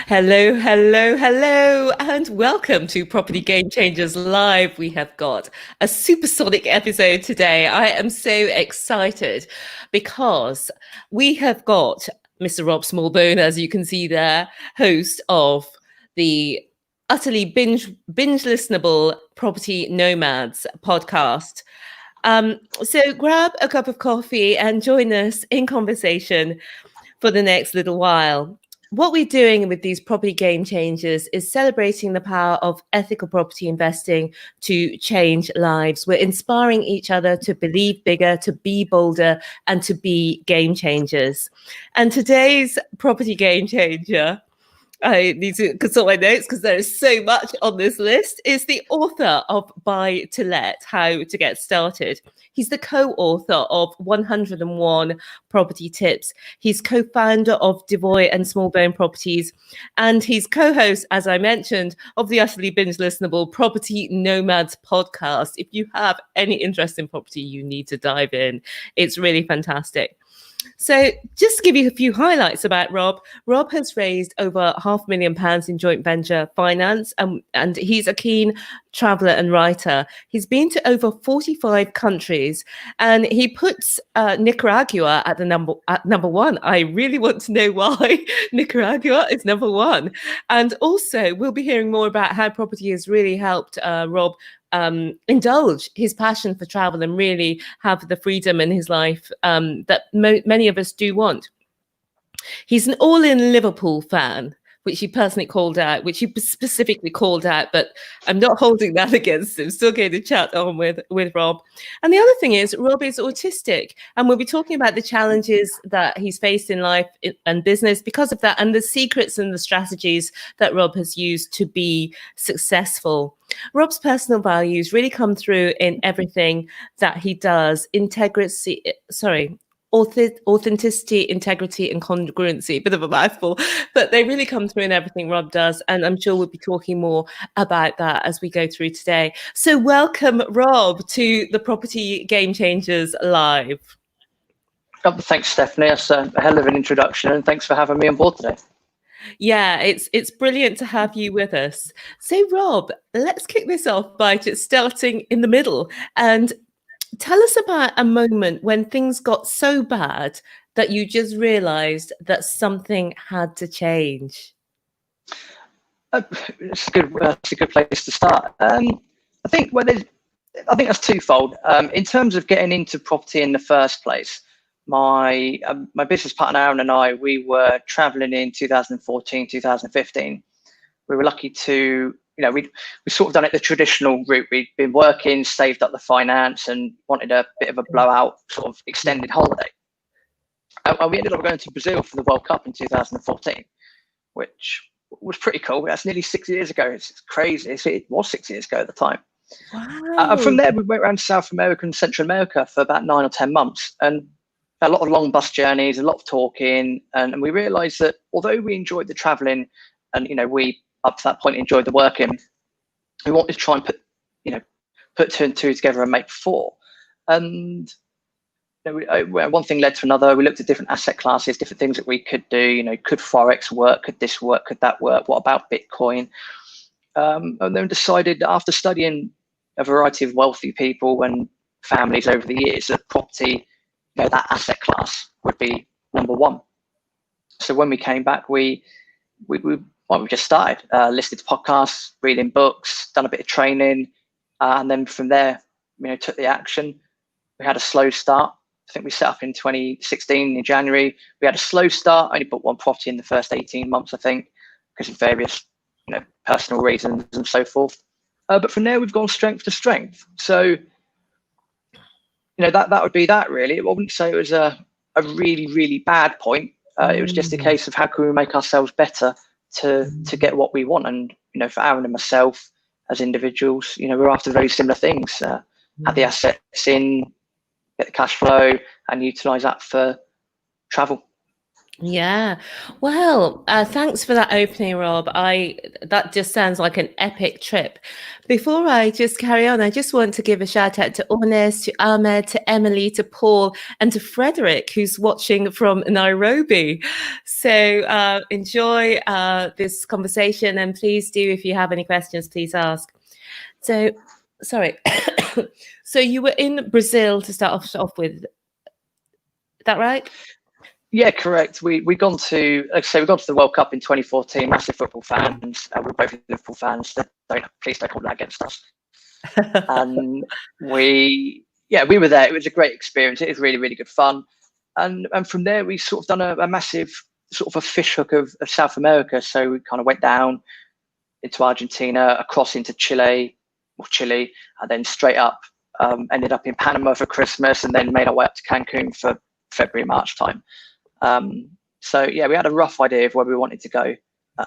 Hello, hello, hello, and welcome to Property Game Changers Live. We have got a supersonic episode today. I am so excited because we have got Mr. Rob Smallbone, as you can see there, host of the utterly binge listenable Property Nomads podcast. So grab a cup of coffee and join us in conversation for the next little while. What we're doing with these property game changers is celebrating the power of ethical property investing to change lives. We're inspiring each other to believe bigger, to be bolder, and to be game changers. And today's property game changer, I need to consult my notes because there is so much on this list, is the author of Buytolet, How to Get Started. He's the co-author of 101 Property Tips. He's co-founder of Devoy and Smallbone Properties. And he's co-host, as I mentioned, of the utterly binge listenable Property Nomads podcast. If you have any interest in property, you need to dive in. It's really fantastic. So just to give you a few highlights about Rob, Rob has raised over £500,000 in joint venture finance, and he's a keen traveller and writer. He's been to over 45 countries, and he puts Nicaragua at number one. I really want to know why Nicaragua is number one. And also, we'll be hearing more about how property has really helped Rob indulge his passion for travel and really have the freedom in his life that many of us do want. He's an all-in Liverpool fan, which he personally called out, which he specifically called out, but I'm not holding that against him. Still going to chat on with Rob. And the other thing is, Rob is autistic, and we'll be talking about the challenges that he's faced in life and business because of that, and the secrets and the strategies that Rob has used to be successful. Rob's personal values really come through in everything that he does. Authenticity, integrity, and congruency. A bit of a mouthful, but they really come through in everything Rob does. And I'm sure we'll be talking more about that as we go through today. So welcome, Rob, to the Property Game Changers Live. Thanks, Stephanie. That's a hell of an introduction, and thanks for having me on board today. Yeah, it's brilliant to have you with us. So, Rob, let's kick this off by just starting in the middle and tell us about a moment when things got so bad that you just realized that something had to change. It's a good place to start. I think that's twofold. In terms of getting into property in the first place, my business partner Aaron and I, we were traveling in 2014, 2015. We were lucky to, we sort of done it the traditional route. We'd been working, saved up the finance, and wanted a bit of a blowout sort of extended holiday. And we ended up going to Brazil for the World Cup in 2014, which was pretty cool. That's nearly 6 years ago. It's crazy. It was 6 years ago at the time. Wow. And from there, we went around South America and Central America for about 9 or 10 months. And a lot of long bus journeys, a lot of talking. And we realized that although we enjoyed the traveling and, we, up to that point, enjoyed the working, we wanted to try and put two and two together and make four. And one thing led to another. We looked at different asset classes, different things that we could do. Could Forex work? Could this work? Could that work? What about Bitcoin? And then decided after studying a variety of wealthy people and families over the years that property, that asset class would be number one. So when we came back, we just started, listened to podcasts, reading books, done a bit of training, and then from there, took the action. We had a slow start. I think we set up in 2016 in January. We had a slow start, only bought one property in the first 18 months, I think, because of various, personal reasons and so forth. But from there, we've gone strength to strength. So, that would be that really. I wouldn't say it was a really, really bad point. It was just a case of how can we make ourselves better to get what we want. And, for Aaron and myself as individuals, we're after very similar things. Have the assets in, get the cash flow and utilize that for travel. Yeah. Well, thanks for that opening, Rob. That just sounds like an epic trip. Before I just carry on, I just want to give a shout out to Ornes, to Ahmed, to Emily, to Paul, and to Frederick, who's watching from Nairobi. So enjoy this conversation, and please do, if you have any questions, please ask. So, sorry. So you were in Brazil to start off with. Is that right? Yeah, correct. We've gone to, like I say, we got to the World Cup in 2014. Massive football fans. We're both Liverpool fans. So please don't hold that against us. And we were there. It was a great experience. It was really, really good fun. And from there, we sort of done a massive sort of a fishhook of South America. So we kind of went down into Argentina, across into Chile, and then straight up. Ended up in Panama for Christmas, and then made our way up to Cancun for February, March time. So yeah, we had a rough idea of where we wanted to go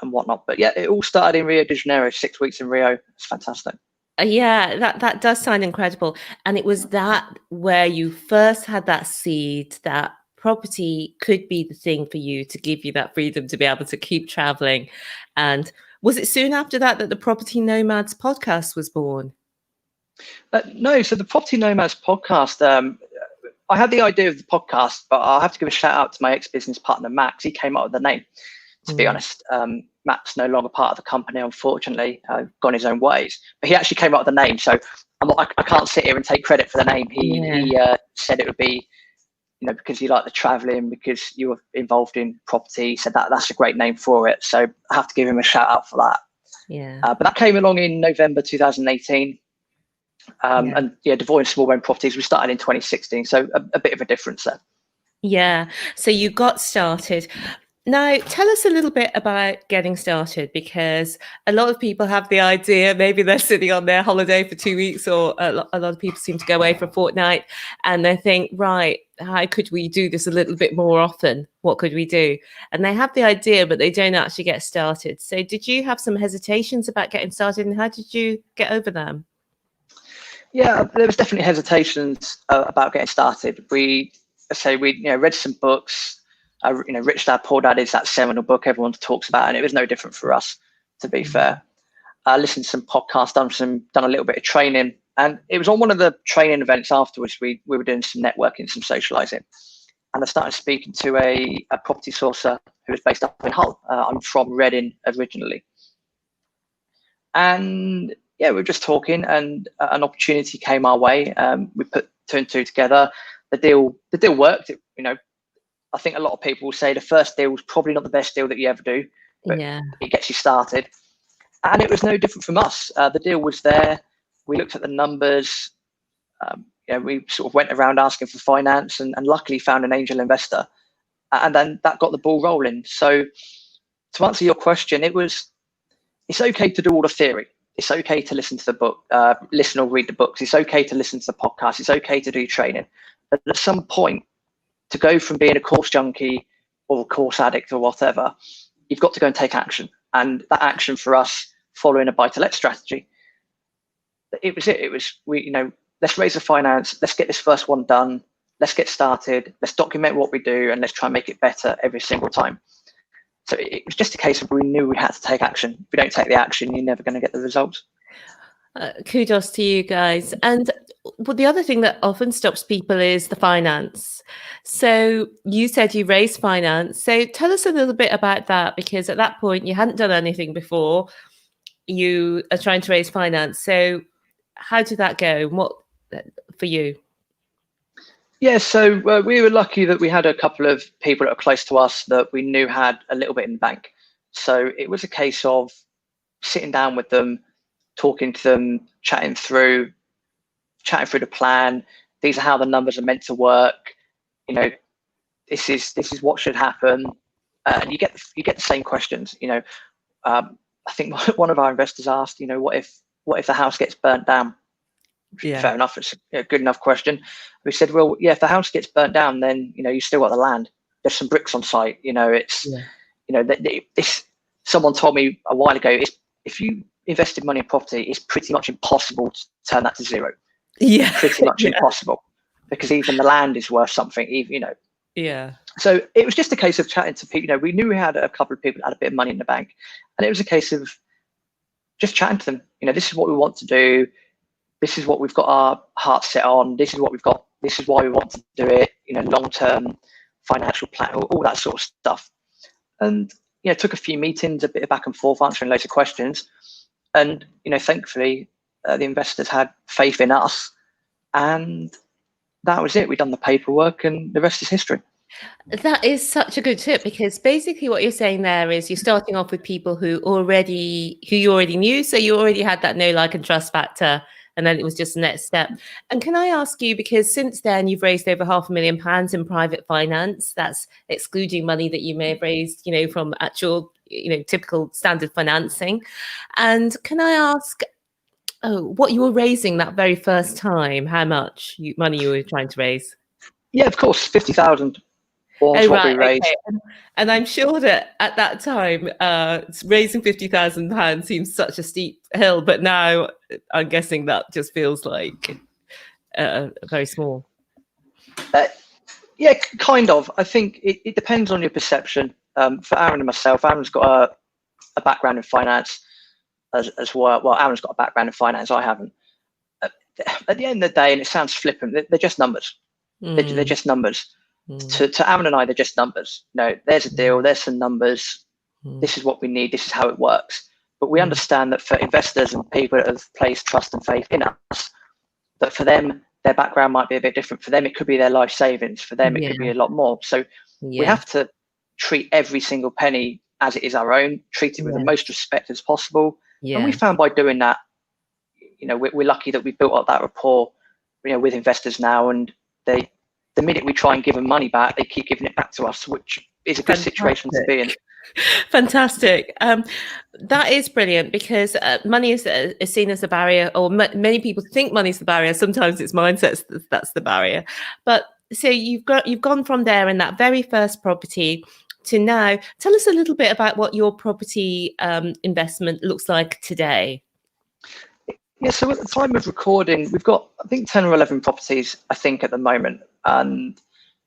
and whatnot. But yeah, it all started in Rio de Janeiro. 6 weeks in Rio. It's fantastic. Yeah, that does sound incredible. And it was that where you first had that seed that property could be the thing for you to give you that freedom to be able to keep traveling. And was it soon after that that the Property Nomads podcast was born? No, so the Property Nomads podcast, I had the idea of the podcast, but I'll have to give a shout out to my ex-business partner, Max. He came up with the name, to be honest. Matt's no longer part of the company, unfortunately, gone his own ways. But he actually came up with the name, so I can't sit here and take credit for the name. He said it would be, because you like the traveling, because you were involved in property. He said that's a great name for it. So I have to give him a shout out for that. Yeah. But that came along in November 2018. And Devoy and Smallbone properties, we started in 2016. So a bit of a difference there. Yeah. So you got started. Now, tell us a little bit about getting started, because a lot of people have the idea, maybe they're sitting on their holiday for 2 weeks, or a lot of people seem to go away for a fortnight, and they think, right, how could we do this a little bit more often? What could we do? And they have the idea, but they don't actually get started. So did you have some hesitations about getting started, and how did you get over them? Yeah, there was definitely hesitations about getting started. We read some books. Rich Dad Poor Dad is that seminal book everyone talks about, and it was no different for us, to be fair. Listened to some podcasts, done a little bit of training, and it was on one of the training events afterwards. We were doing some networking, some socializing, and I started speaking to a property sourcer who was based up in Hull. I'm from Reading originally, and we were just talking, and an opportunity came our way. We put two and two together. The deal worked. I think a lot of people will say the first deal was probably not the best deal that you ever do, but it gets you started. And it was no different from us. The deal was there. We looked at the numbers. We sort of went around asking for finance, and luckily found an angel investor. And then that got the ball rolling. So to answer your question, it's okay to do all the theory. It's okay to listen to the book, listen or read the books. It's okay to listen to the podcast. It's okay to do training. But at some point, to go from being a course junkie or a course addict or whatever, you've got to go and take action. And that action for us, following a Buytolet strategy, it was it. It was, let's raise the finance. Let's get this first one done. Let's get started. Let's document what we do, and let's try and make it better every single time. So it was just a case of we knew we had to take action. If we don't take the action, you're never going to get the results. Kudos to you guys. And the other thing that often stops people is the finance. So you said you raised finance. So tell us a little bit about that, because at that point you hadn't done anything before. You are trying to raise finance. So how did that go? What for you? Yeah, so we were lucky that we had a couple of people that are close to us that we knew had a little bit in the bank. So it was a case of sitting down with them, talking to them, chatting through the plan. These are how the numbers are meant to work. This is what should happen. And you get the same questions. I think one of our investors asked, what if the house gets burnt down? Yeah. Fair enough. It's a good enough question. We said, well, yeah, if the house gets burnt down, then you still got the land. There's some bricks on site. Someone told me a while ago, if you invested money in property, it's pretty much impossible to turn that to zero. Yeah, pretty much impossible, because even the land is worth something. Yeah. So it was just a case of chatting to people. You know, we knew we had a couple of people that had a bit of money in the bank, and it was a case of just chatting to them. You know, this is what we want to do. This is what we've got our heart set on. This is what we've got. This is why we want to do it. You know, long-term financial plan, all that sort of stuff. And you know, took a few meetings, a bit of back and forth, answering loads of questions. And you know, thankfully, the investors had faith in us, and that was it. We'd done the paperwork, and the rest is history. That is such a good tip, because basically what you're saying there is you're starting off with people who you already knew, so you already had that know, like, and trust factor, and then it was just the next step. And can I ask you, because since then you've raised over £500,000 in private finance, that's excluding money that you may have raised, you know, from actual, you know, typical standard financing. And can I ask, what you were raising that very first time, how much money you were trying to raise? Yeah, of course, 50,000 was what we raised. Okay. And I'm sure that at that time, raising £50,000 seems such a steep hill, but now I'm guessing that just feels like very small. Yeah, kind of. I think it depends on your perception. For Aaron and myself, Aaron's got a background in finance as well. Well, Aaron's got a background in finance. I haven't. At the end of the day, and it sounds flippant, they're just numbers. They're just numbers. To Aaron and I, they're just numbers. No, there's a deal. There's some numbers. This is what we need. This is how it works. But we understand that for investors and people that have placed trust and faith in us, that for them, their background might be a bit different. For them, it could be their life savings. For them, it could be a lot more. So we have to treat every single penny as it is our own, treat it with the most respect as possible. And we found by doing that, you know, we're lucky that we built up that rapport, you know, with investors now, and the minute we try and give them money back, they keep giving it back to us, which is a good situation to be in. Fantastic. That is brilliant, because money is seen as a barrier, or many people think money is the barrier. Sometimes it's mindsets that's the barrier. But so you've gone from there in that very first property to now. Tell us a little bit about what your property investment looks like today. Yeah, so at the time of recording, we've got, I think, 10 or 11 properties, I think, at the moment. And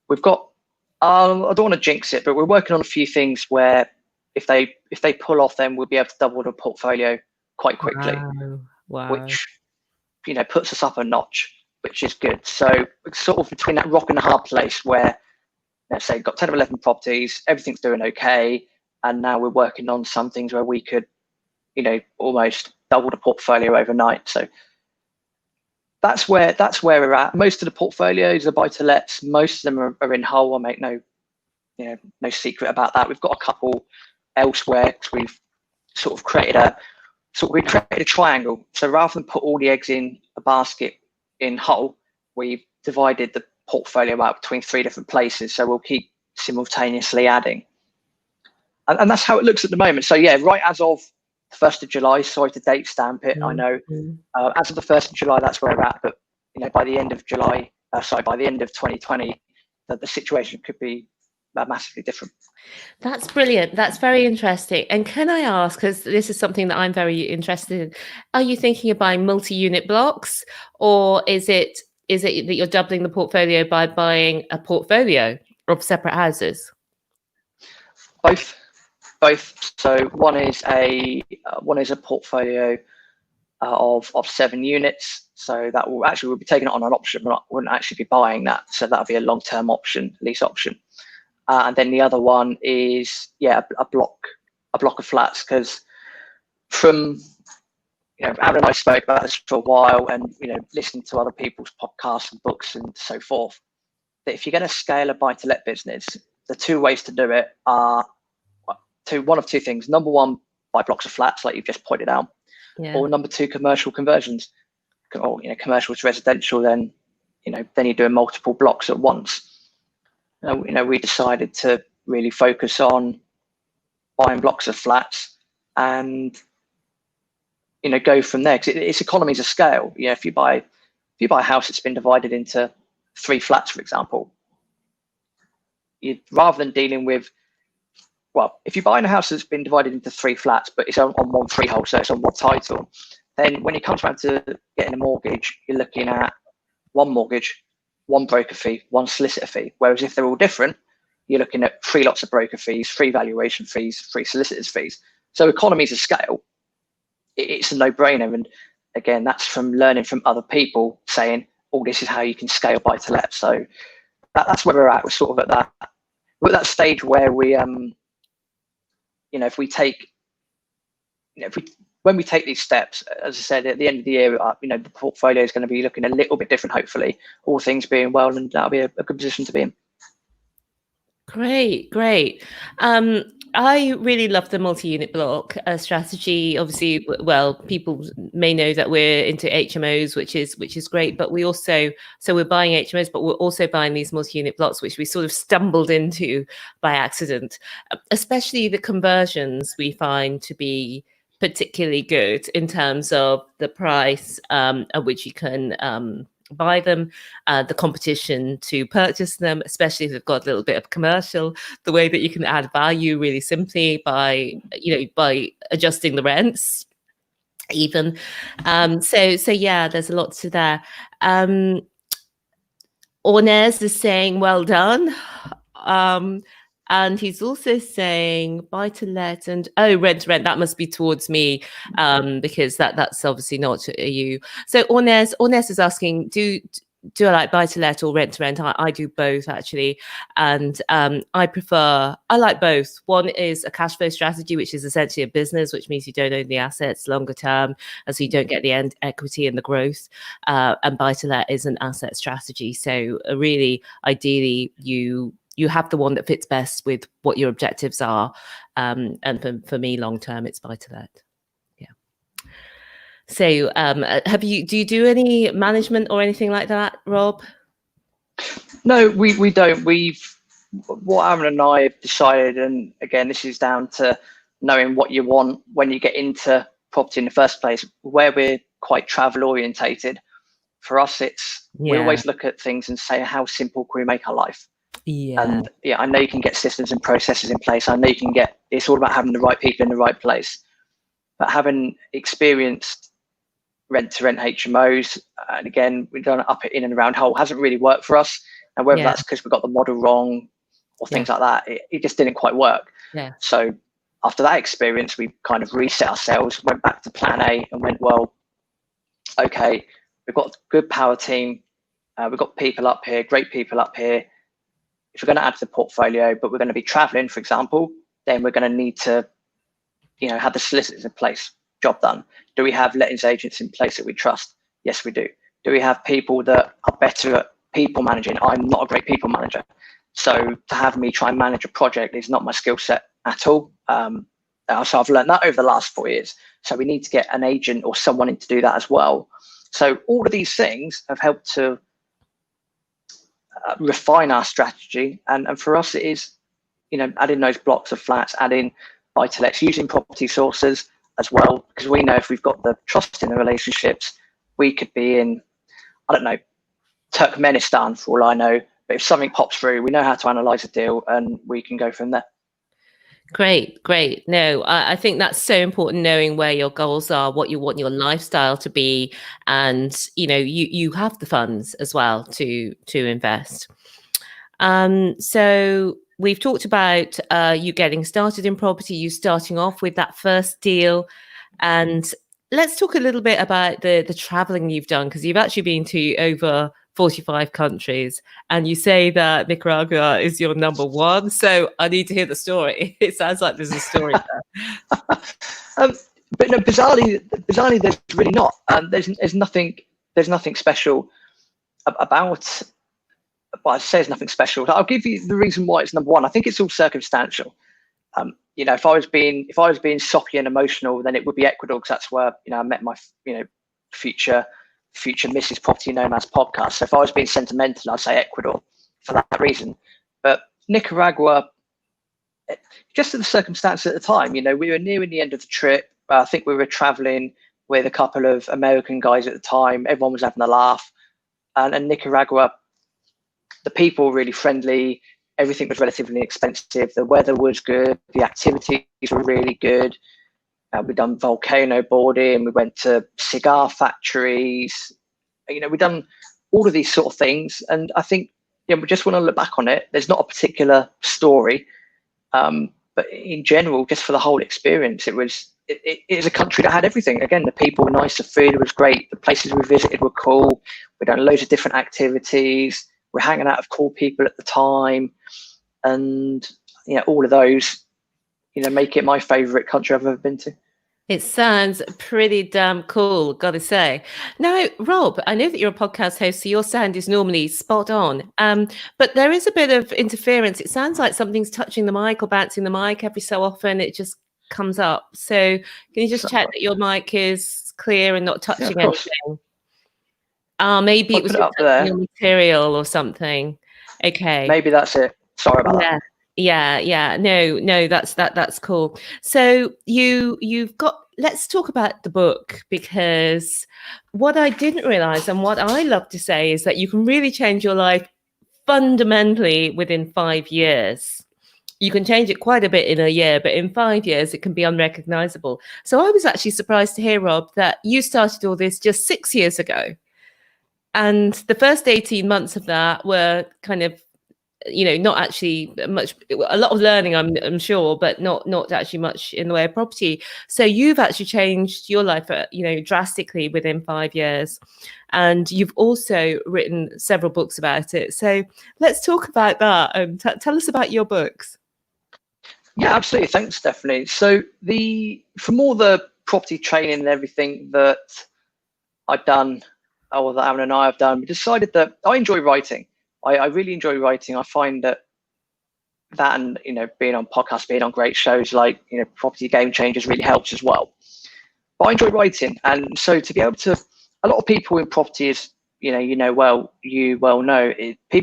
we've got, I don't want to jinx it, but we're working on a few things where if they pull off, then we'll be able to double the portfolio quite quickly. Wow. Which, you know, puts us up a notch, which is good. So it's sort of between that rock and a hard place where, let's say, got 10 or 11 properties, everything's doing okay. And now we're working on some things where we could, you know, almost double the portfolio overnight. So that's where we're at. Most of the portfolios are buy-to-lets. Most of them are in Hull. I make no secret about that. We've got a couple elsewhere. We've sort of created a triangle. So rather than put all the eggs in a basket in Hull, we've divided the portfolio out between 3 different places. So we'll keep simultaneously adding, and that's how it looks at the moment. So yeah, right as of 1st of July, sorry to date stamp it, I know. As of the 1st of July, that's where we're at. But you know, by the end of July, by the end of 2020, the situation could be massively different. That's brilliant. That's very interesting. And can I ask, because this is something that I'm very interested in, are you thinking of buying multi-unit blocks, or is it that you're doubling the portfolio by buying a portfolio of separate houses? Both. So one is a portfolio of 7 units. So that we'll be taking it on an option. We wouldn't actually be buying that. So that'll be a long-term option, lease option. And then the other one is a block of flats, because from, you know, Aaron and I spoke about this for a while, and you know, listening to other people's podcasts and books and so forth, that if you're going to scale a buy-to-let business, the 2 ways to do it are one of 2 things. Number 1, buy blocks of flats, like you've just pointed out, or number 2, commercial conversions, or, you know, commercial to residential. Then you're doing multiple blocks at once. You know, we decided to really focus on buying blocks of flats and, you know, go from there, because it's economies of scale. You know, if you buy a house that's been divided into 3 flats, for example, rather than dealing with, well, if you're buying a house that's been divided into 3 flats, but it's on one freehold, so it's on one title, then when it comes around to getting a mortgage, you're looking at one mortgage, one broker fee, one solicitor fee. Whereas if they're all different, you're looking at 3 lots of broker fees, 3 valuation fees, 3 solicitors fees. So economies of scale, it's a no-brainer. And again, that's from learning from other people saying, oh, this is how you can scale Buytolet. So that's where we're at. We're sort of at that stage where we, if we take, when we take these steps, as I said, at the end of the year, the portfolio is going to be looking a little bit different, hopefully, all things being well, and that'll be a good position to be in. Great. I really love the multi-unit block strategy. Obviously, well, people may know that we're into HMOs, which is great. But we're buying HMOs, but we're also buying these multi-unit blocks, which we sort of stumbled into by accident. Especially the conversions we find to be particularly good in terms of the price at which you can buy them, the competition to purchase them, especially if they've got a little bit of commercial, the way that you can add value really simply by adjusting the rents even. So yeah, there's a lot to there. Ornez is saying well done. And he's also saying buy to let and rent. That must be towards me, because that's obviously not you. So Ornez is asking, do I like buy to let or rent to rent? I do both actually, and I like both. One is a cash flow strategy, which is essentially a business, which means you don't own the assets longer term, and so you don't get the end equity and the growth. And buy to let is an asset strategy. So really, ideally, you have the one that fits best with what your objectives are. And for me, long term, it's buy to let. Yeah. So do you do any management or anything like that, Rob? No, we don't. What Aaron and I have decided, and again, this is down to knowing what you want when you get into property in the first place, where we're quite travel orientated. For us, we always look at things and say, how simple can we make our life? Yeah. And I know you can get systems and processes in place. I know you can it's all about having the right people in the right place. But having experienced rent-to-rent HMOs, and again, we've done up it in and around Hull, hasn't really worked for us. And whether that's because we got the model wrong or things like that, it just didn't quite work. Yeah. So after that experience, we kind of reset ourselves, went back to plan A and went, well, okay, we've got a good power team. We've got people up here, great people up here. If we're going to add to the portfolio, but we're going to be traveling, for example, then we're going to need to, have the solicitors in place. Job done. Do we have lettings agents in place that we trust? Yes, we do. Do we have people that are better at people managing? I'm not a great people manager. So to have me try and manage a project is not my skill set at all. So I've learned that over the last 4 years. So we need to get an agent or someone in to do that as well. So all of these things have helped to refine our strategy, and for us it is adding those blocks of flats, adding buy-to-lets, using property sources as well, because we know if we've got the trust in the relationships, we could be in, I don't know, Turkmenistan for all I know, but if something pops through, we know how to analyze a deal and we can go from there. Great. No, I think that's so important, knowing where your goals are, what you want your lifestyle to be, and you have the funds as well to invest. So we've talked about you getting started in property, you starting off with that first deal, and let's talk a little bit about the traveling you've done, because you've actually been to over 45 countries, and you say that Nicaragua is your number one. So I need to hear the story. It sounds like there's a story there. But no, bizarrely, there's really not. There's nothing special about. Well, I'd say there's nothing special. I'll give you the reason why it's number one. I think it's all circumstantial. If I was being socky and emotional, then it would be Ecuador, because that's where I met my future Mrs. Property Nomads podcast. So if I was being sentimental, I'd say Ecuador for that reason. But Nicaragua, just the circumstances at the time, we were nearing the end of the trip. I think we were traveling with a couple of American guys at the time. Everyone was having a laugh. And Nicaragua, the people were really friendly. Everything was relatively inexpensive. The weather was good. The activities were really good. We've done volcano boarding. We went to cigar factories. We've done all of these sort of things. And I think, we just want to look back on it. There's not a particular story, but in general, just for the whole experience, it was a country that had everything. Again, the people were nice, the food was great, the places we visited were cool. We'd done loads of different activities. We're hanging out with cool people at the time, and all of those, make it my favorite country I've ever been to. It sounds pretty damn cool, gotta say. Now, Rob, I know that you're a podcast host, so your sound is normally spot on. But there is a bit of interference. It sounds like something's touching the mic or bouncing the mic every so often. It just comes up. So can you just check that your mic is clear and not touching anything? Maybe it was up there. Your material or something. Okay. Maybe that's it. Sorry about that. Yeah. No, that's cool. So you've got, let's talk about the book, because what I didn't realize and what I love to say is that you can really change your life fundamentally within 5 years. You can change it quite a bit in a year, but in 5 years, it can be unrecognizable. So I was actually surprised to hear, Rob, that you started all this just 6 years ago. And the first 18 months of that were kind of, not actually much, a lot of learning, I'm sure, but not actually much in the way of property. So you've actually changed your life, drastically within 5 years. And you've also written several books about it. So let's talk about that. Tell us about your books. Yeah, absolutely. Thanks, Stephanie. So from all the property training and everything that I've done, or that Aaron and I have done, we decided that I enjoy writing. I really enjoy writing. I find that and, being on podcasts, being on great shows like, Property Gamechangers really helps as well. But I enjoy writing. And so to be able to, a lot of people in property is, people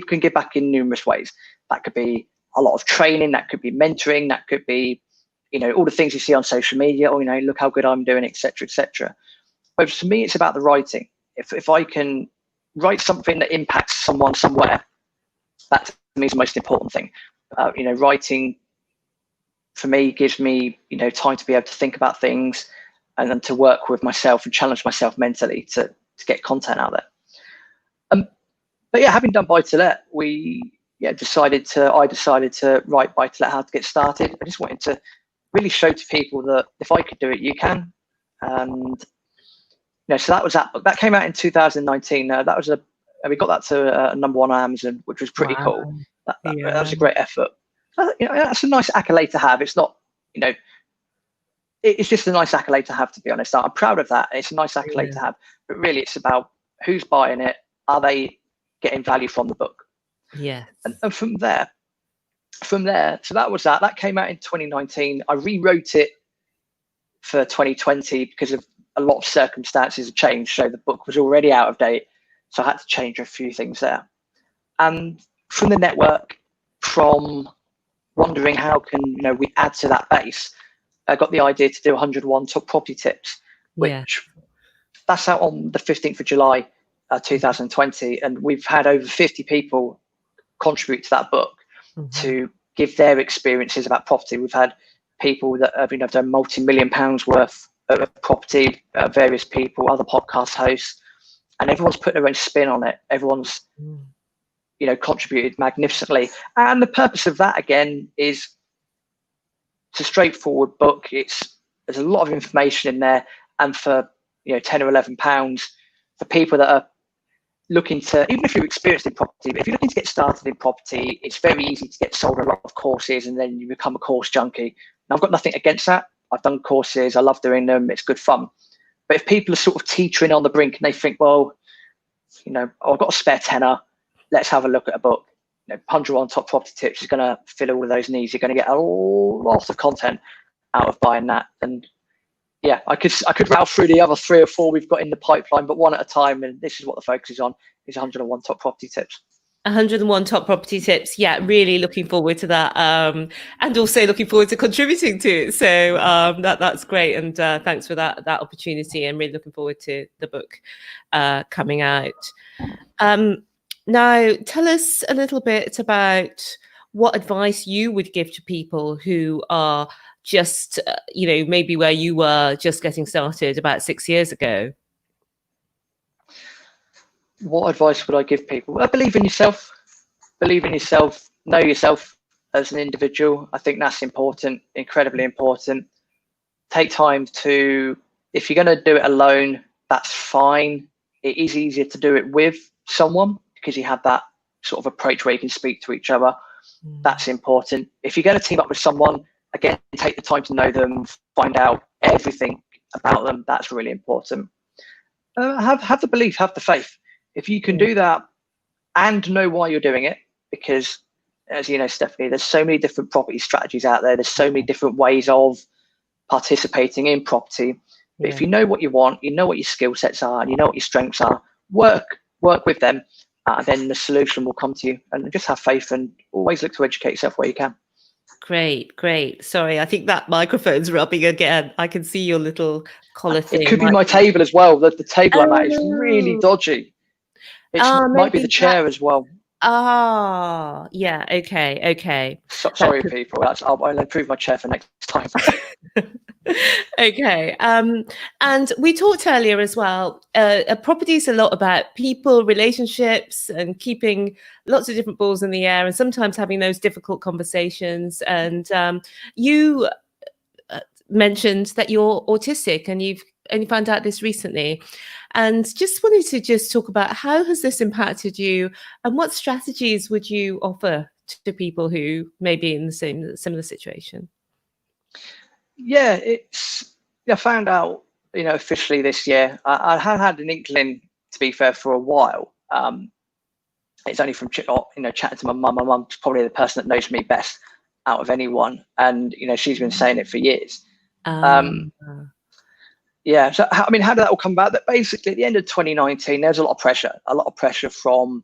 can give back in numerous ways. That could be a lot of training, that could be mentoring, that could be, all the things you see on social media, or, look how good I'm doing, etc., etc. But for me, it's about the writing. If I can write something that impacts someone somewhere, that to me is the most important thing. Writing for me gives me, time to be able to think about things and then to work with myself and challenge myself mentally to get content out there. But yeah, having done Buytolet, I decided to write Buytolet, How to Get Started. I just wanted to really show to people that if I could do it, you can. And so that was that book. That came out in 2019. We got that to number 1 on Amazon, which was pretty cool. That was a great effort. That's a nice accolade to have. It's not, it's just a nice accolade to have, to be honest. I'm proud of that. It's a nice accolade to have. But really, it's about who's buying it. Are they getting value from the book? Yeah. And from there, so that was that. That came out in 2019. I rewrote it for 2020 because of a lot of circumstances have changed. So the book was already out of date. So I had to change a few things there. And from the network, from wondering how can we add to that base, I got the idea to do 101 top property tips, which that's out on the 15th of July, 2020. And we've had over 50 people contribute to that book to give their experiences about property. We've had people that have done multi-million pounds worth of property, various people, other podcast hosts, and everyone's put their own spin on it. Everyone's contributed magnificently. And the purpose of that, again, is it's a straightforward book. There's a lot of information in there, and for 10 or 11 pounds, for people that are looking to, even if you're experienced in property, but if you're looking to get started in property, it's very easy to get sold a lot of courses and then you become a course junkie. Now, I've got nothing against that. I've done courses, I love doing them, it's good fun. But if people are sort of teetering on the brink and they think, well, I've got a spare tenner, let's have a look at a book. 101 top property tips is going to fill all of those needs. You're going to get a lot of content out of buying that. And yeah, I could rattle through the other 3 or 4 we've got in the pipeline, but one at a time. And this is what the focus is on: is 101 top property tips. 101 top property tips. Yeah, really looking forward to that, and also looking forward to contributing to it. So that's great, and thanks for that opportunity. And really looking forward to the book coming out. Now, tell us a little bit about what advice you would give to people who are just, maybe where you were just getting started about 6 years ago. What advice would I give people? Well, believe in yourself. Believe in yourself. Know yourself as an individual. I think that's important, incredibly important. Take time to, if you're going to do it alone, that's fine. It is easier to do it with someone because you have that sort of approach where you can speak to each other. That's important. If you're going to team up with someone, again, take the time to know them, find out everything about them. That's really important. Have the belief, have the faith. If you can do that and know why you're doing it, because as you know, Stephanie, there's so many different property strategies out there. There's so many different ways of participating in property. But if you know what you want, you know what your skill sets are, and you know what your strengths are, work with them, then the solution will come to you. And just have faith and always look to educate yourself where you can. Great. Sorry, I think that microphone's rubbing again. I can see your little collar thing. It could be my table as well. The table I'm at is really dodgy. It might be the chair as well. Yeah. Okay. Sorry, people. I'll improve my chair for next time. Okay. And we talked earlier as well. Property is a lot about people, relationships, and keeping lots of different balls in the air, and sometimes having those difficult conversations. And you mentioned that you're autistic, and you found out this recently. And just wanted to talk about how has this impacted you, and what strategies would you offer to people who may be in the similar situation? Yeah, I found out, officially this year. I had an inkling, to be fair, for a while. It's only from chatting to my mum. My mum's probably the person that knows me best out of anyone, and she's been saying it for years. Yeah. So how did that all come about? That basically at the end of 2019, there was a lot of pressure from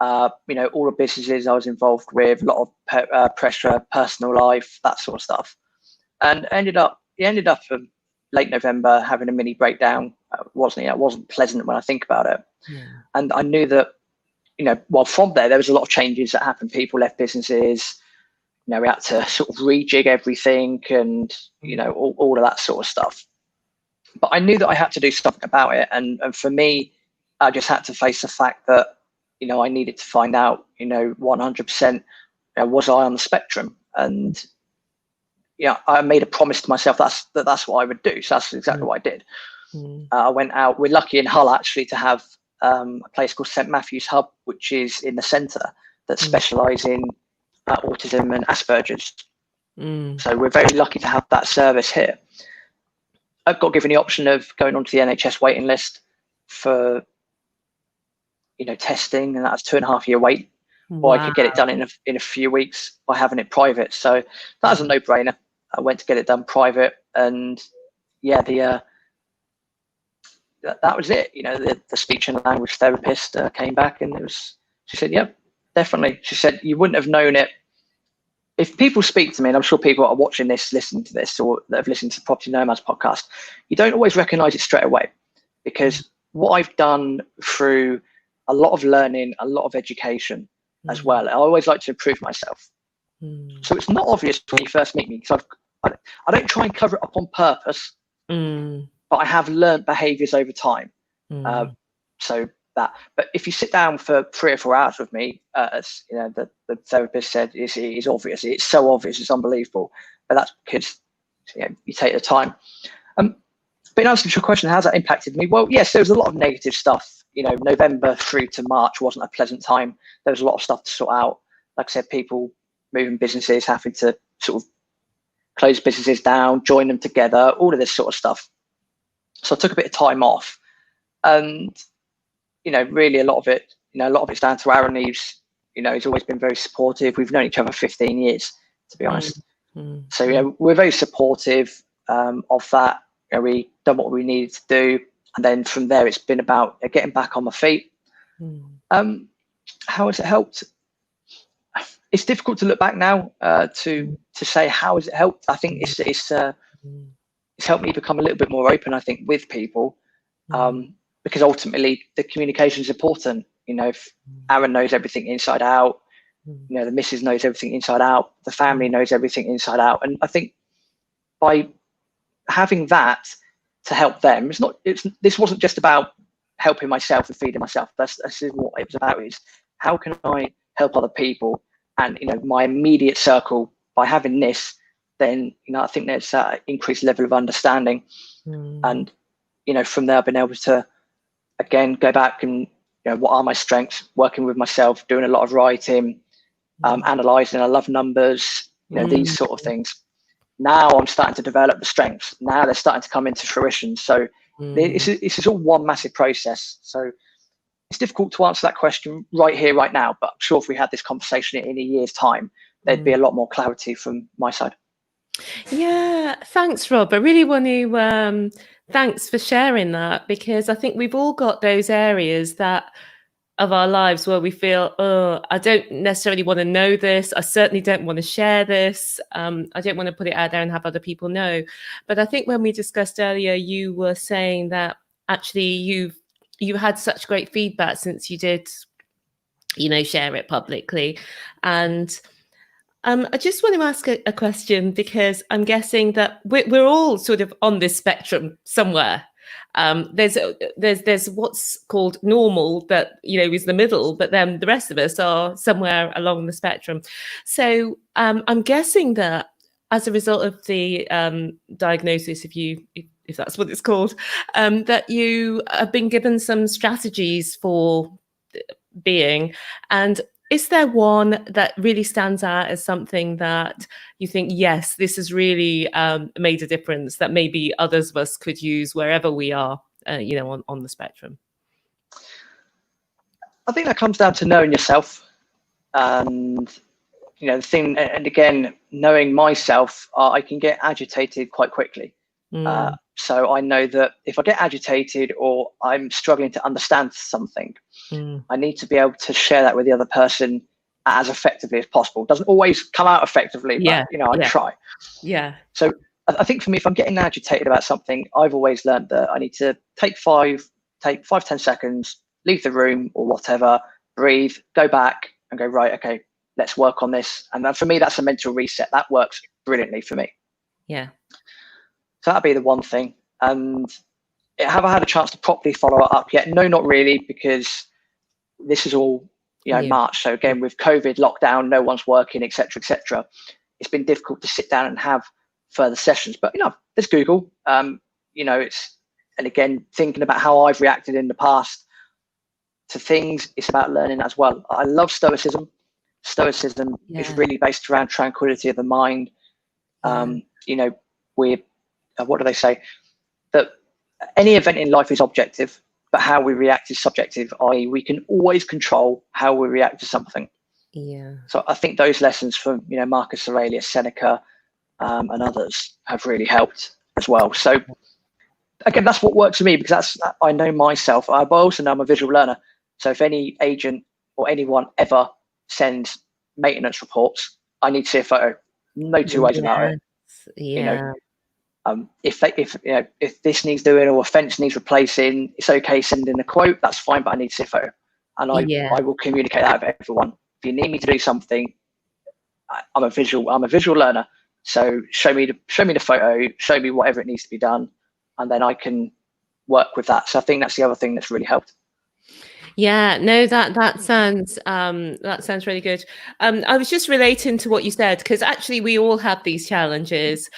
all the businesses I was involved with, a lot of pressure, personal life, that sort of stuff. And ended up late November having a mini breakdown. It wasn't pleasant when I think about it. Yeah. And I knew that, from there was a lot of changes that happened. People left businesses. We had to sort of rejig everything and all of that sort of stuff. But I knew that I had to do something about it. And for me, I just had to face the fact that I needed to find out 100% was I on the spectrum. And I made a promise to myself that's what I would do. So that's exactly what I did. I went out. We're lucky in Hull actually to have a place called St Matthew's Hub, which is in the centre, that specialise in autism and Asperger's. So we're very lucky to have that service here. I got given the option of going onto the NHS waiting list for testing, and that's 2.5 year wait. Or I could get it done in a few weeks by having it private. So that was a no-brainer. I went to get it done private, and that was it. The speech and language therapist came back, and she said, "Yep, definitely." She said, "You wouldn't have known it if people speak to me." And I'm sure people are watching this, listening to this, or that have listened to the Property Nomads podcast. You don't always recognise it straight away, because what I've done through a lot of learning, a lot of education as well. I always like to improve myself. So it's not obvious when you first meet me, because I don't try and cover it up on purpose, but I have learned behaviours over time. But if you sit down for 3 or 4 hours with me, as the therapist said, it's obvious. It's so obvious, it's unbelievable. But that's because you take the time. But in answer to your question, how's that impacted me? Well, yes, there was a lot of negative stuff. November through to March wasn't a pleasant time. There was a lot of stuff to sort out. Like I said, people moving businesses, having to sort of close businesses down, join them together, all of this sort of stuff. So I took a bit of time off, and really a lot of it's down to Aaron. He's always been very supportive. We've known each other 15 years, to be honest. So we're very supportive of that. We done what we needed to do, and then from there it's been about getting back on my feet. How has it helped? It's difficult to look back now to say how has it helped. I think it's helped me become a little bit more open, I think, with people, because ultimately the communication is important. If Aaron knows everything inside out, the missus knows everything inside out, the family knows everything inside out, and I think by having that to help them, this wasn't just about helping myself and feeding myself. That's what it was about, is how can I help other people? And, my immediate circle, by having this, then, I think there's that increased level of understanding. And, from there, I've been able to, again, go back and, what are my strengths, working with myself, doing a lot of writing, analysing. I love numbers, these sort of things. Now I'm starting to develop the strengths. Now they're starting to come into fruition. So it's all one massive process. So it's difficult to answer that question right here, right now. But I'm sure if we had this conversation in a year's time, there'd be a lot more clarity from my side. Yeah, thanks, Rob. I really want to thanks for sharing that, because I think we've all got those areas of our lives where we feel, oh, I don't necessarily want to know this. I certainly don't want to share this. I don't want to put it out there and have other people know. But I think when we discussed earlier, you were saying that actually you had such great feedback since you did, share it publicly. And I just want to ask a question, because I'm guessing that we're all sort of on this spectrum somewhere. There's what's called normal, that is the middle, but then the rest of us are somewhere along the spectrum. So I'm guessing that as a result of the diagnosis, if that's what it's called, that you have been given some strategies for being. And is there one that really stands out as something that you think, yes, this has really made a difference, that maybe others of us could use wherever we are, on the spectrum? I think that comes down to knowing yourself, and the thing. And again, knowing myself, I can get agitated quite quickly. So I know that if I get agitated or I'm struggling to understand something, I need to be able to share that with the other person as effectively as possible. It doesn't always come out effectively, but I try. Yeah. So I think for me, if I'm getting agitated about something, I've always learned that I need to take 5-10 seconds, leave the room or whatever, breathe, go back and go, right, okay, let's work on this. And then for me, that's a mental reset. That works brilliantly for me. Yeah. So that'd be the one thing. And have I had a chance to properly follow it up yet? No, not really, because this is all, March. So again, with COVID lockdown, no one's working, etc., etc. It's been difficult to sit down and have further sessions. But there's Google. And again, thinking about how I've reacted in the past to things, it's about learning as well. I love Stoicism. Stoicism is really based around tranquility of the mind. What do they say? That any event in life is objective, but how we react is subjective, i.e. we can always control how we react to something. Yeah. So I think those lessons from, Marcus Aurelius, Seneca, and others have really helped as well. So again, that's what works for me, because I know myself. I also know I'm a visual learner. So if any agent or anyone ever sends maintenance reports, I need to see a photo. No two ways about it. Yeah. If this needs doing or a fence needs replacing, it's okay sending a quote, that's fine, but I need to see a photo, and I will communicate that with everyone. If you need me to do something, I'm a visual learner, so show me the photo, show me whatever it needs to be done, and then I can work with that. So I think that's the other thing that's really helped. Yeah, no, that sounds really good. I was just relating to what you said, because actually we all have these challenges.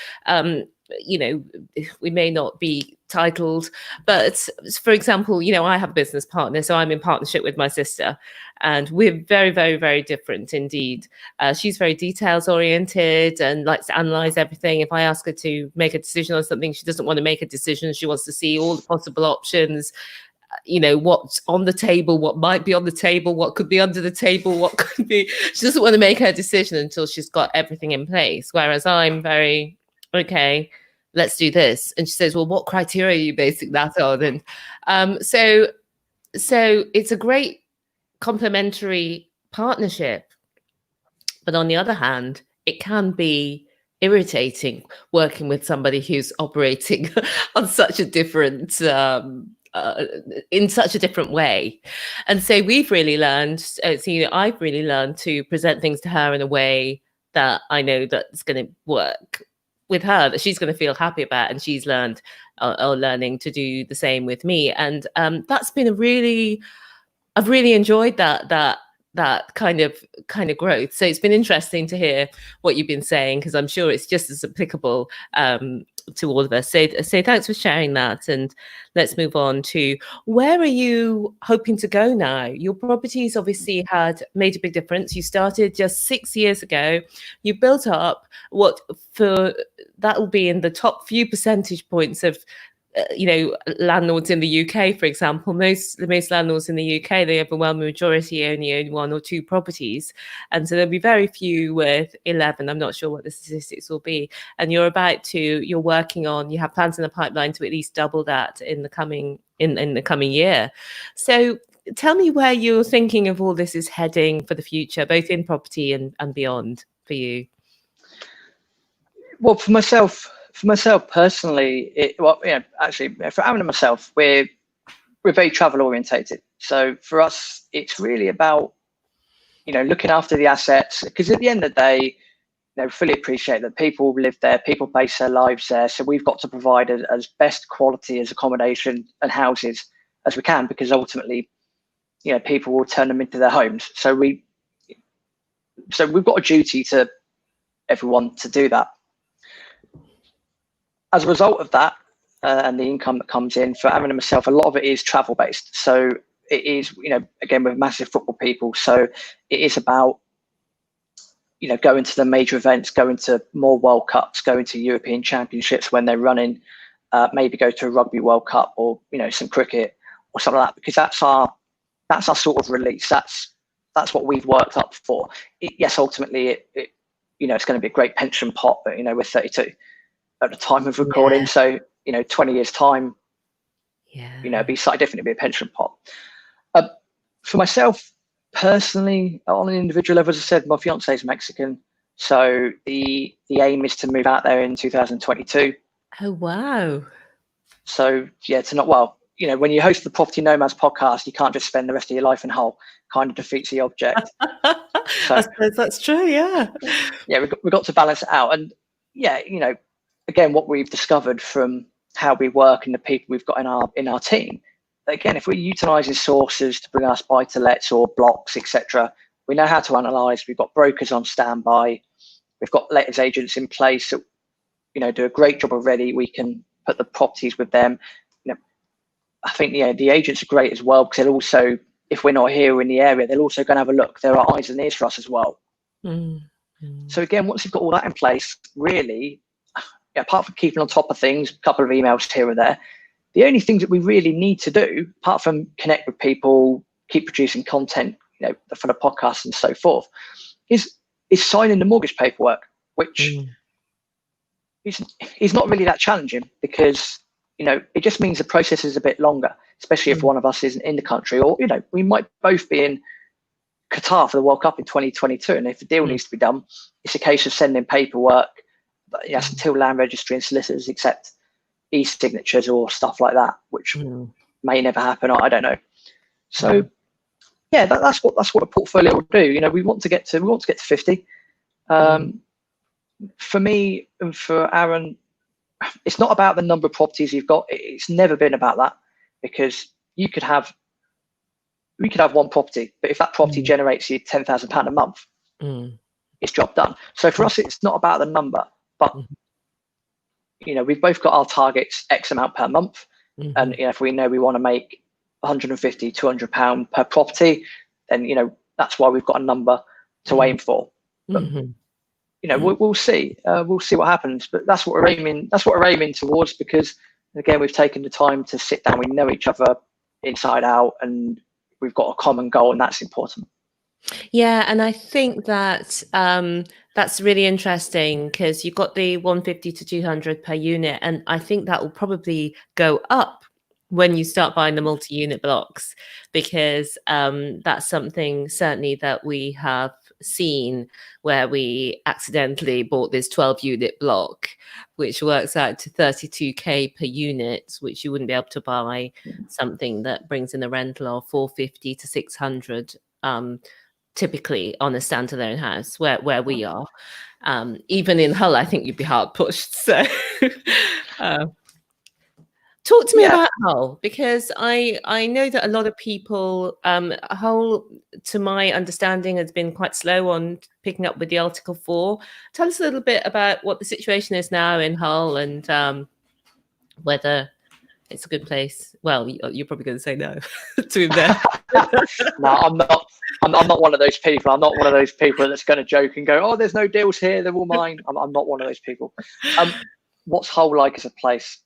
We may not be titled, but for example, I have a business partner, so I'm in partnership with my sister, and we're very, very, very different indeed. She's very details oriented and likes to analyze everything. If I ask her to make a decision on something, she doesn't want to make a decision. She wants to see all the possible options, what's on the table, what might be on the table, what could be under the table, what could be. She doesn't want to make her decision until she's got everything in place. Whereas I'm very, okay, let's do this. And she says, well, what criteria are you basing that on? And so it's a great complementary partnership. But on the other hand, it can be irritating working with somebody who's operating on such a different in such a different way. And so we've really learned, I've really learned to present things to her in a way that I know that's going to work with her that she's going to feel happy about, and she's learned or learning to do the same with me. And that's been I've really enjoyed that kind of growth. So it's been interesting to hear what you've been saying, because I'm sure it's just as applicable to all of us. So thanks for sharing that. And let's move on to, where are you hoping to go now? Your properties obviously had made a big difference. You started just 6 years ago. You built up what, for that will be in the top few percentage points of landlords in the UK, for example. Most landlords in the UK, the overwhelming majority only own 1 or 2 properties, and so there'll be very few with 11. I'm not sure what the statistics will be. And you're working on, you have plans in the pipeline to at least double that in the coming year. So tell me where you're thinking of all this is heading for the future, both in property and beyond, for you. Well, for myself personally, actually, for Aaron and myself, we're very travel orientated. So for us, it's really about, looking after the assets, because at the end of the day, fully appreciate that people live there, people base their lives there. So we've got to provide as best quality as accommodation and houses as we can, because ultimately, people will turn them into their homes. So we've got a duty to everyone to do that. As a result of that, and the income that comes in for Aaron and myself, a lot of it is travel based. So it is, again, we're massive football people. So it is about, going to the major events, going to more World Cups, going to European Championships when they're running, maybe go to a Rugby World Cup, or, some cricket or something like that, because that's our sort of release. That's what we've worked up for. Yes, ultimately it's going to be a great pension pot, but, we're 32 at the time of recording. Yeah. So, 20 years time, it'd be slightly different. It'd be a pension pot. For myself personally, on an individual level, as I said, my fiance is Mexican. So the aim is to move out there in 2022. Oh, wow. So yeah, when you host the Property Nomads podcast, you can't just spend the rest of your life in Hull. Kind of defeats the object. So, I suppose that's true. Yeah. Yeah, we've got to balance it out. And yeah, again, what we've discovered from how we work and the people we've got in our team, again, if we're utilising sources to bring us buy-to-lets or blocks, etc., we know how to analyse. We've got brokers on standby. We've got letters agents in place that, do a great job already. We can put the properties with them. I think the agents are great as well, because they'll also, if we're not here in the area, they're also going to have a look. There are eyes and ears for us as well. Mm-hmm. So again, once you've got all that in place, really, apart from keeping on top of things, a couple of emails here and there, the only things that we really need to do, apart from connect with people, keep producing content, for the podcast and so forth, is signing the mortgage paperwork, which is not really that challenging, because it just means the process is a bit longer, especially if one of us isn't in the country, or we might both be in Qatar for the World Cup in 2022, and if the deal needs to be done, it's a case of sending paperwork. Yes, until land registry and solicitors accept e-signatures or stuff like that, which may never happen. I don't know. So yeah, that's what a portfolio will do. We want to get to 50. For me and for Aaron, it's not about the number of properties you've got. It's never been about that, because we could have one property, but if that property generates you £10,000 a month, it's job done. So for us, it's not about the number, but we've both got our targets X amount per month. And if we know we want to make £150, £200 per property, then that's why we've got a number to aim for. But, we'll see. We'll see what happens. But that's what we're aiming. That's what we're aiming towards, because again, we've taken the time to sit down. We know each other inside out, and we've got a common goal, and that's important. Yeah, and I think that that's really interesting, because you've got the 150 to 200 per unit, and I think that will probably go up when you start buying the multi-unit blocks, because that's something certainly that we have seen, where we accidentally bought this 12-unit block, which works out to 32k per unit, which you wouldn't be able to buy something that brings in a rental of 450 to 600 typically on a standalone house where we are. Even in Hull, I think you'd be hard pushed. So talk to me about Hull, because I know that a lot of people, Hull, to my understanding, has been quite slow on picking up with the Article 4. Tell us a little bit about what the situation is now in Hull, and whether it's a good place. Well, you're probably going to say no to invest. No, I'm not. I'm not one of those people. I'm not one of those people that's going to joke and go, "Oh, there's no deals here; they're all mine." I'm not one of those people. What's Hull like as a place?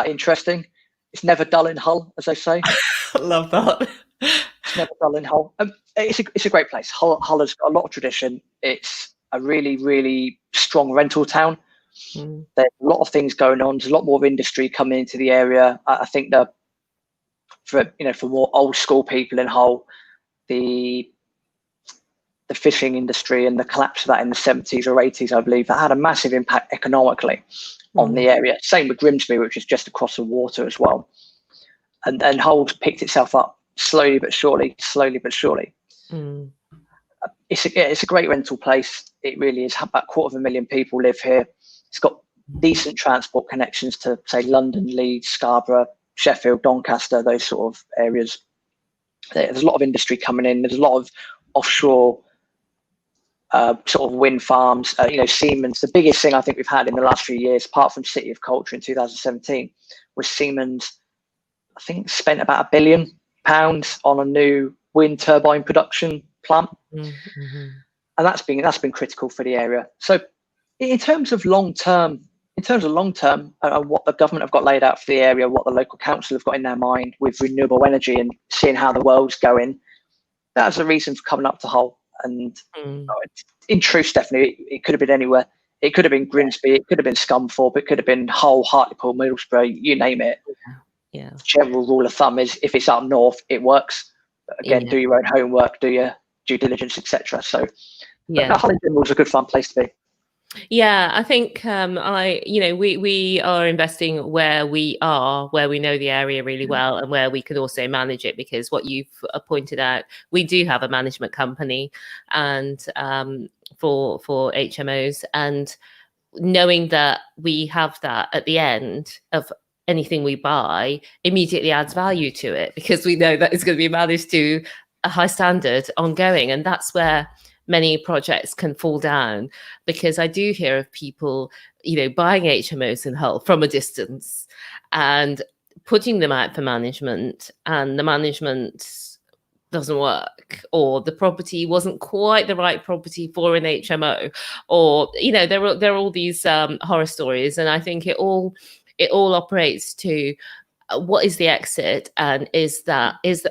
Interesting. It's never dull in Hull, as they say. I love that. It's never dull in Hull. It's a great place. Hull has got a lot of tradition. It's a really, really strong rental town. There's a lot of things going on. There's a lot more industry coming into the area. I think that for more old school people in Hull, the fishing industry and the collapse of that in the 70s or 80s, I believe, that had a massive impact economically on the area. Same with Grimsby, which is just across the water as well. And Hull's picked itself up slowly but surely. It's a great rental place. It really is. About 250,000 people live here. It's got decent transport connections to, say, London, Leeds, Scarborough, Sheffield, Doncaster, those sort of areas. There's a lot of industry coming in. There's a lot of offshore sort of wind farms. Siemens. The biggest thing I think we've had in the last few years, apart from City of Culture in 2017, was Siemens. I think spent about £1 billion on a new wind turbine production plant, and that's been critical for the area. So, in terms of long term, what the government have got laid out for the area, what the local council have got in their mind with renewable energy and seeing how the world's going, that's a reason for coming up to Hull. And in truth, definitely, it could have been anywhere. It could have been Grimsby, it could have been Scunthorpe, it could have been Hull, Hartlepool, Middlesbrough, you name it. Yeah. General rule of thumb is if it's up north, it works. But again, do your own homework, do your due diligence, etc. So, Hull in general is a good fun place to be. Yeah, I think we are investing where we know the area really well and where we can also manage it, because what you've pointed out, we do have a management company and for HMOs, and knowing that we have that at the end of anything we buy immediately adds value to it, because we know that it's going to be managed to a high standard ongoing, and that's where many projects can fall down, because I do hear of people, buying HMOs in Hull from a distance and putting them out for management, and the management doesn't work, or the property wasn't quite the right property for an HMO, or there are all these horror stories, and I think it all operates to what is the exit, and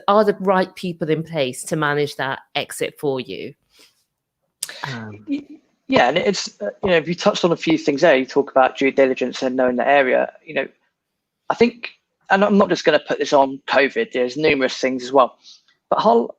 are the right people in place to manage that exit for you? Yeah, and it's you touched on a few things there. You talk about due diligence and knowing the area. I think, and I'm not just going to put this on COVID. There's numerous things as well, but Hull.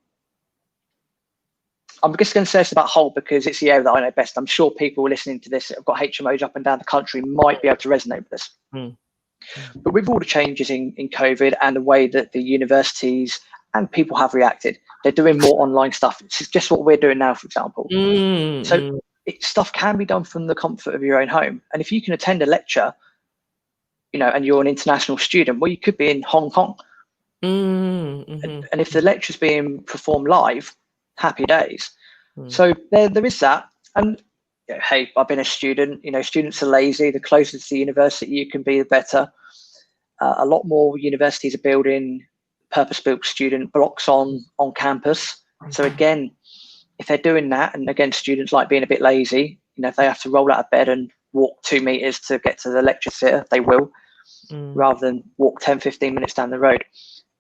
I'm just going to say this about Hull because it's the area that I know best. I'm sure people listening to this that have got HMOs up and down the country might be able to resonate with this. But with all the changes in COVID and the way that the universities and people have reacted, they're doing more online stuff. It's just what we're doing now, for example. So stuff can be done from the comfort of your own home. And if you can attend a lecture, and you're an international student, well, you could be in Hong Kong. And if the lecture's being performed live, happy days. So there is that. And hey, I've been a student. Students are lazy. The closer to the university you can be, the better. A lot more universities are building purpose-built student blocks on campus. So again, if they're doing that, and again, students like being a bit lazy, if they have to roll out of bed and walk 2 meters to get to the lecture theatre, they will, rather than walk 10-15 minutes down the road.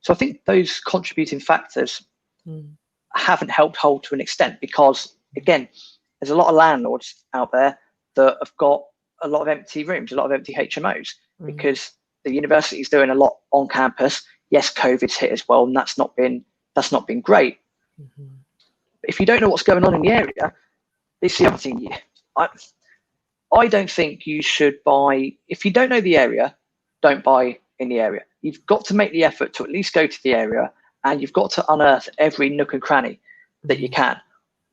So I think those contributing factors haven't helped Hull to an extent, because again, there's a lot of landlords out there that have got a lot of empty rooms, a lot of empty HMOs, because the university is doing a lot on campus. Yes, COVID's hit as well, and that's not been great. If you don't know what's going on in the area, it's the other thing. I don't think you should buy. If you don't know the area, don't buy in the area. You've got to make the effort to at least go to the area, and you've got to unearth every nook and cranny. that you can.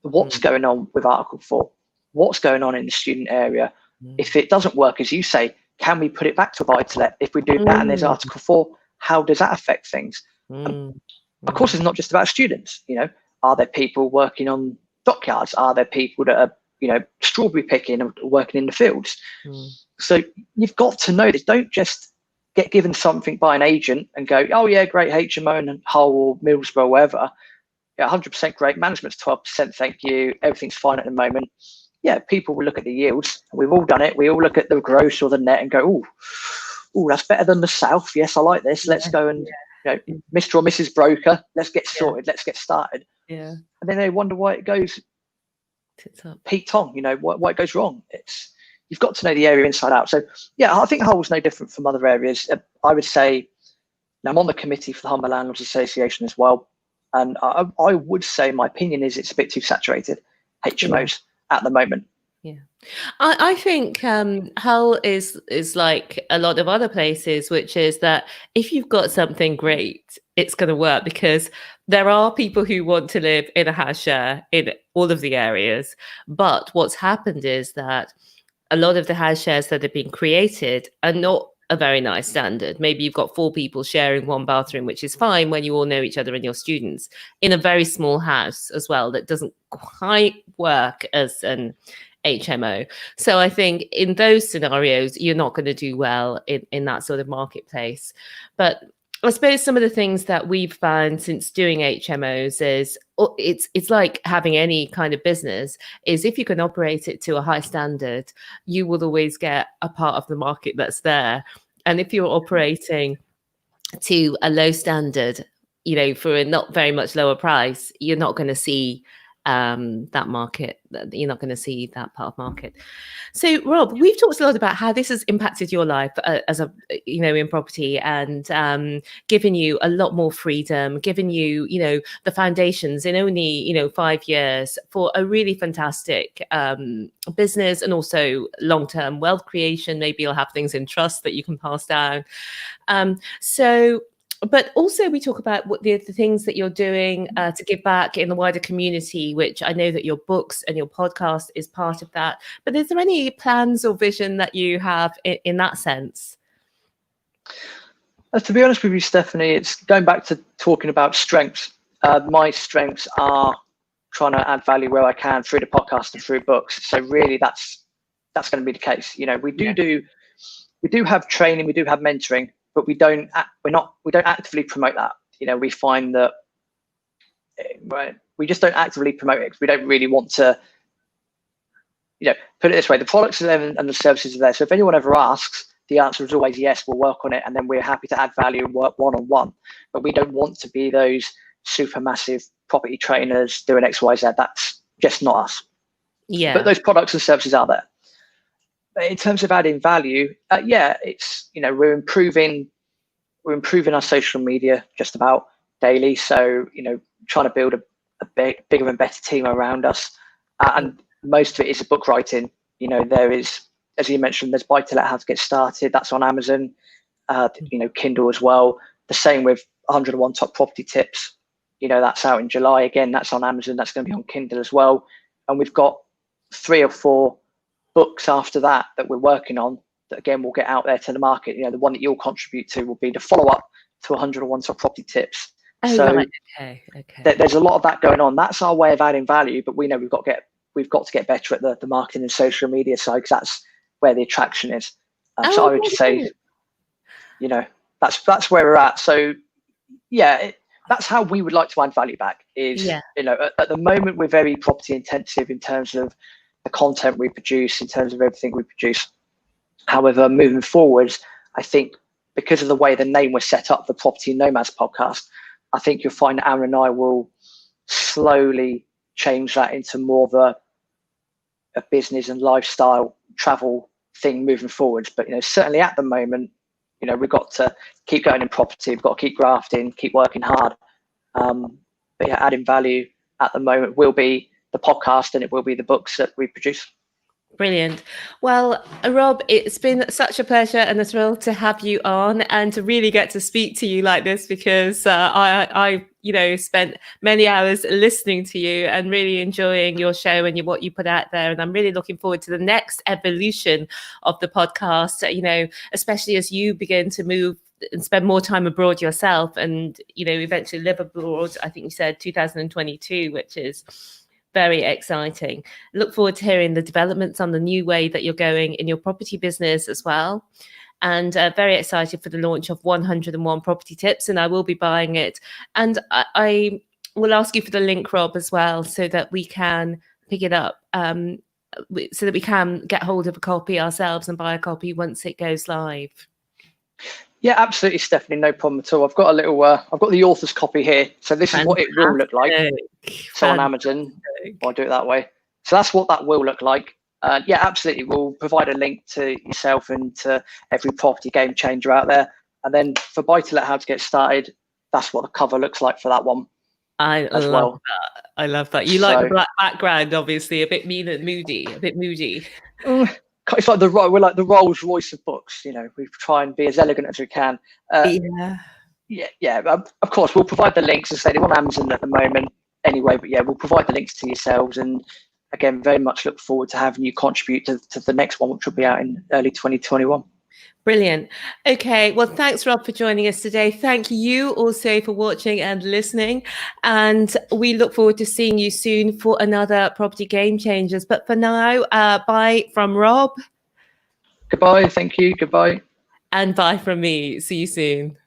What's going on with Article 4? What's going on in the student area? If it doesn't work, as you say, can we put it back to a buy-to-let? If we do that and there's Article 4, how does that affect things? Of course, it's not just about students. Are there people working on dockyards? Are there people that are, strawberry picking and working in the fields? So you've got to know this. Don't just get given something by an agent and go, oh yeah, great, HMO and Hull or Middlesbrough or wherever. Yeah, 100% great. Management's 12%. Thank you. Everything's fine at the moment. Yeah, people will look at the yields. We've all done it. We all look at the gross or the net and go, oh, that's better than the south. Yes, I like this. Let's go and, Mr. or Mrs. Broker, let's get sorted. Let's get started. Yeah. And then they wonder why it goes Pete Tong, why it goes wrong. You've got to know the area inside out. So, yeah, I think Hull's no different from other areas. I would say, I'm on the committee for the Humber Landlords Association as well. And I would say my opinion is it's a bit too saturated, HMOs at the moment. Yeah, I think Hull is like a lot of other places, which is that if you've got something great, it's going to work, because there are people who want to live in a house share in all of the areas. But what's happened is that a lot of the house shares that have been created are not a very nice standard. Maybe you've got 4 people sharing 1 bathroom, which is fine when you all know each other and your students, in a very small house as well, that doesn't quite work as an HMO. So I think in those scenarios, you're not going to do well in that sort of marketplace. But I suppose some of the things that we've found since doing HMOs is it's like having any kind of business, is if you can operate it to a high standard, you will always get a part of the market that's there. And if you're operating to a low standard, for a not very much lower price, you're not going to see that market. You're not going to see that part of market. So, Rob, we've talked a lot about how this has impacted your life as a, in property, and given you a lot more freedom, given you, the foundations in only, 5 years for a really fantastic business, and also long-term wealth creation. Maybe you'll have things in trust that you can pass down. But also we talk about what the things that you're doing to give back in the wider community, which I know that your books and your podcast is part of that. But is there any plans or vision that you have in that sense? To be honest with you, Stephanie, it's going back to talking about strengths. My strengths are trying to add value where I can through the podcast and through books. So really that's going to be the case. We do have training, we do have mentoring, but we don't actively promote that. We find that we just don't actively promote it, because we don't really want to, put it this way, the products are there and the services are there. So if anyone ever asks, the answer is always yes, we'll work on it, and then we're happy to add value and work one-on-one. But we don't want to be those super massive property trainers doing X, Y, Z. That's just not us. Yeah. But those products and services are there. In terms of adding value, it's we're improving our social media just about daily. So trying to build a bigger and better team around us, and most of it is book writing. There is, as you mentioned, there's Buytolet, How to Get Started. That's on Amazon. Kindle as well. The same with 101 Top Property Tips. That's out in July. Again, that's on Amazon. That's going to be on Kindle as well. And we've got 3 or 4 books after that we're working on, that again will get out there to the market. The one that you'll contribute to will be the follow-up to 101 Top Property Tips. Oh, so right. Okay. There's a lot of that going on. That's our way of adding value, but we know we've got to get better at the marketing and social media side, because that's where the attraction is. So I would just say, that's where we're at. So that's how we would like to add value back. Is at the moment we're very property intensive in terms of the content we produce, in terms of everything we produce. However, moving forward, I think because of the way the name was set up, the Property Nomads podcast, I think you'll find that Aaron and I will slowly change that into more of a business and lifestyle travel thing moving forward. But certainly at the moment, we've got to keep going in property. We've got to keep grafting, keep working hard. But adding value at the moment will be the podcast, and it will be the books that we produce. Brilliant. Well, Rob, it's been such a pleasure and a thrill to have you on, and to really get to speak to you like this, because I spent many hours listening to you and really enjoying your show and what you put out there. And I'm really looking forward to the next evolution of the podcast, especially as you begin to move and spend more time abroad yourself and, eventually live abroad. I think you said 2022, which is very exciting. Look forward to hearing the developments on the new way that you're going in your property business as well. And very excited for the launch of 101 Property Tips, and I will be buying it. And I will ask you for the link, Rob, as well, so that we can pick it up, so that we can get hold of a copy ourselves and buy a copy once it goes live. Yeah, absolutely, Stephanie. No problem at all. I've got a little. I've got the author's copy here, so this is what it will look like. So on Amazon, I'll do it that way. So that's what that will look like. Yeah, absolutely. We'll provide a link to yourself and to every property game changer out there. And then for Buytolet, how to get started, that's what the cover looks like for that one. I love that. I love that. You like the black background, obviously, a bit mean and moody, a bit moody. It's like we're like the Rolls Royce of books. We try and be as elegant as we can. Yeah. Of course, we'll provide the links. As I say, they're on Amazon at the moment anyway. But yeah, we'll provide the links to yourselves. And again, very much look forward to having you contribute to the next one, which will be out in early 2021. Brilliant. Okay. Well, thanks, Rob, for joining us today. Thank you also for watching and listening. And we look forward to seeing you soon for another Property Game Changers. But for now, bye from Rob. Goodbye. Thank you. Goodbye. And bye from me. See you soon.